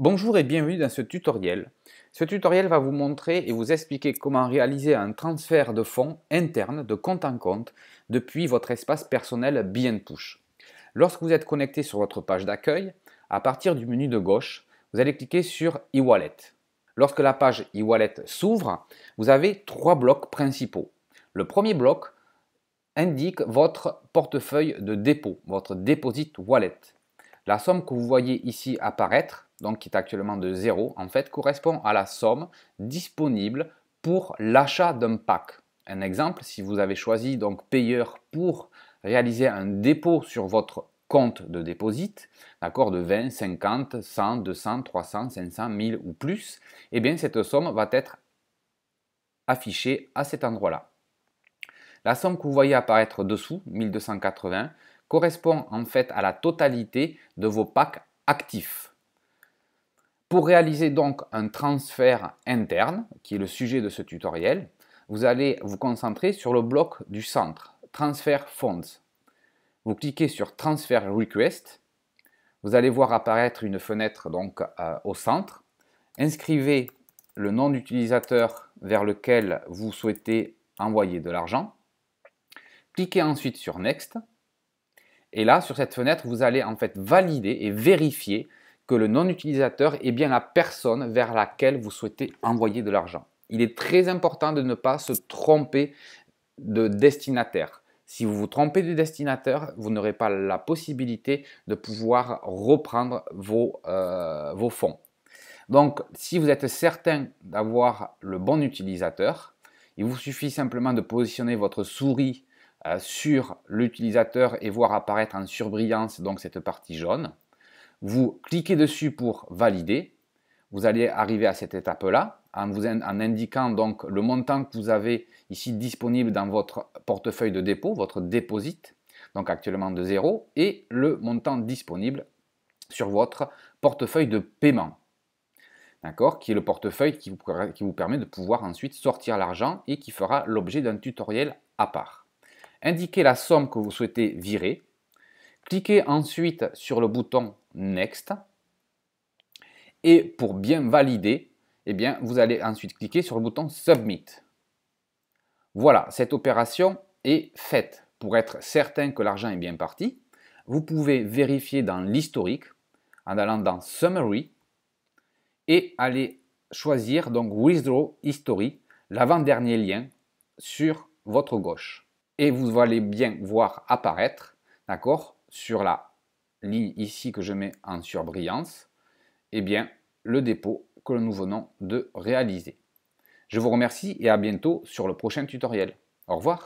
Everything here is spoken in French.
Bonjour et bienvenue dans ce tutoriel. Ce tutoriel va vous montrer et vous expliquer comment réaliser un transfert de fonds interne de compte en compte depuis votre espace personnel BNPush. Lorsque vous êtes connecté sur votre page d'accueil, à partir du menu de gauche, vous allez cliquer sur e-wallet. Lorsque la page e-wallet s'ouvre, vous avez trois blocs principaux. Le premier bloc indique votre portefeuille de dépôt, votre deposit wallet. La somme que vous voyez ici apparaître, donc qui est actuellement de 0, en fait, correspond à la somme disponible pour l'achat d'un pack. Un exemple, si vous avez choisi donc payeur pour réaliser un dépôt sur votre compte de déposit, d'accord, de 20, 50, 100, 200, 300, 500, 1000 ou plus, eh bien cette somme va être affichée à cet endroit-là. La somme que vous voyez apparaître dessous, 1280, correspond en fait à la totalité de vos packs actifs. Pour réaliser donc un transfert interne, qui est le sujet de ce tutoriel, vous allez vous concentrer sur le bloc du centre, Transfer Funds. Vous cliquez sur Transfer Request, vous allez voir apparaître une fenêtre donc au centre. Inscrivez le nom d'utilisateur vers lequel vous souhaitez envoyer de l'argent. Cliquez ensuite sur Next. Et là, sur cette fenêtre, vous allez en fait valider et vérifier que le non-utilisateur est bien la personne vers laquelle vous souhaitez envoyer de l'argent. Il est très important de ne pas se tromper de destinataire. Si vous vous trompez de destinataire, vous n'aurez pas la possibilité de pouvoir reprendre vos fonds. Donc, si vous êtes certain d'avoir le bon utilisateur, il vous suffit simplement de positionner votre souris sur l'utilisateur et voir apparaître en surbrillance donc cette partie jaune. Vous cliquez dessus pour valider. Vous allez arriver à cette étape-là en indiquant donc le montant que vous avez ici disponible dans votre portefeuille de dépôt, votre deposit, donc actuellement de 0, et le montant disponible sur votre portefeuille de paiement. D'accord, qui est le portefeuille qui vous permet de pouvoir ensuite sortir l'argent et qui fera l'objet d'un tutoriel à part. Indiquez la somme que vous souhaitez virer. Cliquez ensuite sur le bouton Next. Et pour bien valider, eh bien, vous allez ensuite cliquer sur le bouton Submit. Voilà, cette opération est faite. Pour être certain que l'argent est bien parti, vous pouvez vérifier dans l'historique en allant dans Summary et aller choisir donc Withdraw History, l'avant-dernier lien sur votre gauche. Et vous allez bien voir apparaître, d'accord, sur la ligne ici que je mets en surbrillance, eh bien, le dépôt que nous venons de réaliser. Je vous remercie et à bientôt sur le prochain tutoriel. Au revoir.